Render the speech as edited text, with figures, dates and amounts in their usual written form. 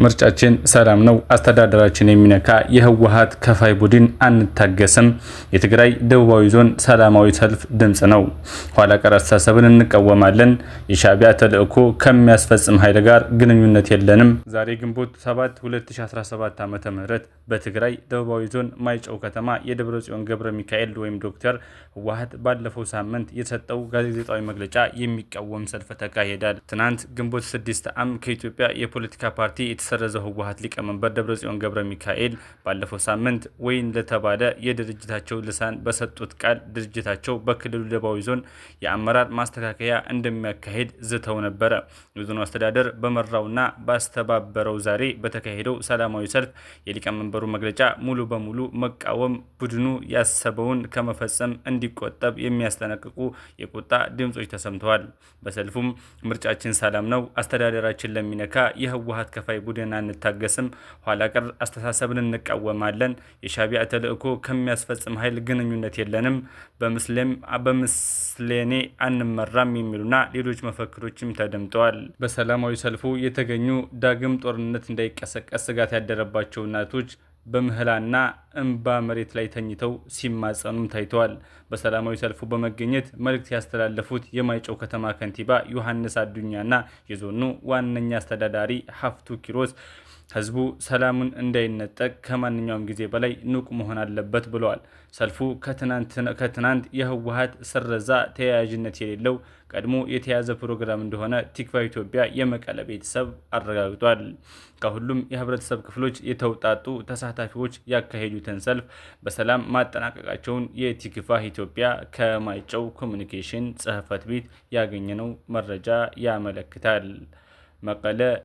ምርጫችን ሰላም ነው። አስተዳደራችን የሚነካ የህወሓት ከፋይ ቡድን አንታገስም። የትግራይ ደቡባዊ ዞን ሰላማዊ ሰልፍ ድምጽ ነው። ኋላ ቀር አስተሳሰብን እንቃወማለን። የሻዕቢያ ተልእኮ ከሚያስፈጽም ኃይል ጋር ግንኙነት የለንም። ዛሬ ግንቦት 7 2017 ዓ.ም በትግራይ ደቡባዊ ዞን ማይጨው ከተማ የደብረጽዮን ገብረ ሚካኤል ወይም ዶክተር ህወሓት ባለፈው ሳምንት የሰጠው ጋዜጣዊ መግለጫ የሚቃወም ሰልፍ ተካሂዷል። ትናንት ግንቦት 6 ዓ.ም ከኢትዮጵያ የፖለቲካ ፓርቲ የተሰረዘው ህወሓት ሊቀመንበር ደብረጽዮን ገብረ ሚካኤል ባለፈው ሳምንት ወይን ለተባለ የድርጅታቸው ልሳን በሰጡት ቃል ድርጅታቸው በክልሉ ደቡባዊ ዞን የአመራር ማስተካከያ እንደሚያካሂድ ዝተው ነበር። የዞኑ አስተዳደር በመራውና ባስተባበረው ዛሬ በተካሄደው ሰላማዊ ሰልፍ የሊቀመንበሩ መግለጫ ሙሉ በሙሉ መቃወም ቡድኑ ያሰበውን ከመፈጸም እንዲቆጠብ የሚያስጠነቅቁ የቁጣ ድምጾች ተሰምተዋል። በሰልፉም ምርጫችን ሰላም ነው፣ አስተዳደራችን ለሚነካ የህወሓት ከፋይ ቡድን አንታገስም፣ ኋላ ቀር አስተሳሰብን እንቃወማለን፣ የሻዕቢያ ተልእኮ ከሚያስፈጽም ኃይል ግንኙነት የለንም፣ በምስሌኔ አንመራም የሚሉና ሌሎች መፈክሮችም ተደምጠዋል። በሰላማዊ ሰልፉ የተገኙ ዳግም ጦርነት እንዳይቀሰቀስ ስጋት ያደረባቸው እናቶች በምህላና እንባ መሬት ላይ ተኝተው ሲማጸኑም ታይተዋል። በሰላማዊ ሰልፉ በመገኘት መልእክት ያስተላለፉት የማይጨው ከተማ ከንቲባ ዮሐንስ አዱኛና የዞኑ ዋነኛ አስተዳዳሪ ሀፍቱ ኪሮስ ህዝቡ ሰላሙን እንዳይነጠቅ ከማንኛውም ጊዜ በላይ ንቁ መሆን አለበት ብለዋል። ሰልፉ ከትናንት የህወሓት ስረዛ ተያያዥነት የሌለው ቀድሞ የተያዘ ፕሮግራም እንደሆነ ቲክቫ ኢትዮጵያ የመቀለ ቤተሰብ አረጋግጧል። ከሁሉም የህብረተሰብ ክፍሎች የተውጣጡ ተሳታፊዎች ያካሄዱትን ሰልፍ በሰላም ማጠናቀቃቸውን የቲክቫ ኢትዮጵያ ከማይጨው ኮሚኒኬሽን ጽህፈት ቤት ያገኘነው መረጃ ያመለክታል። መቀለ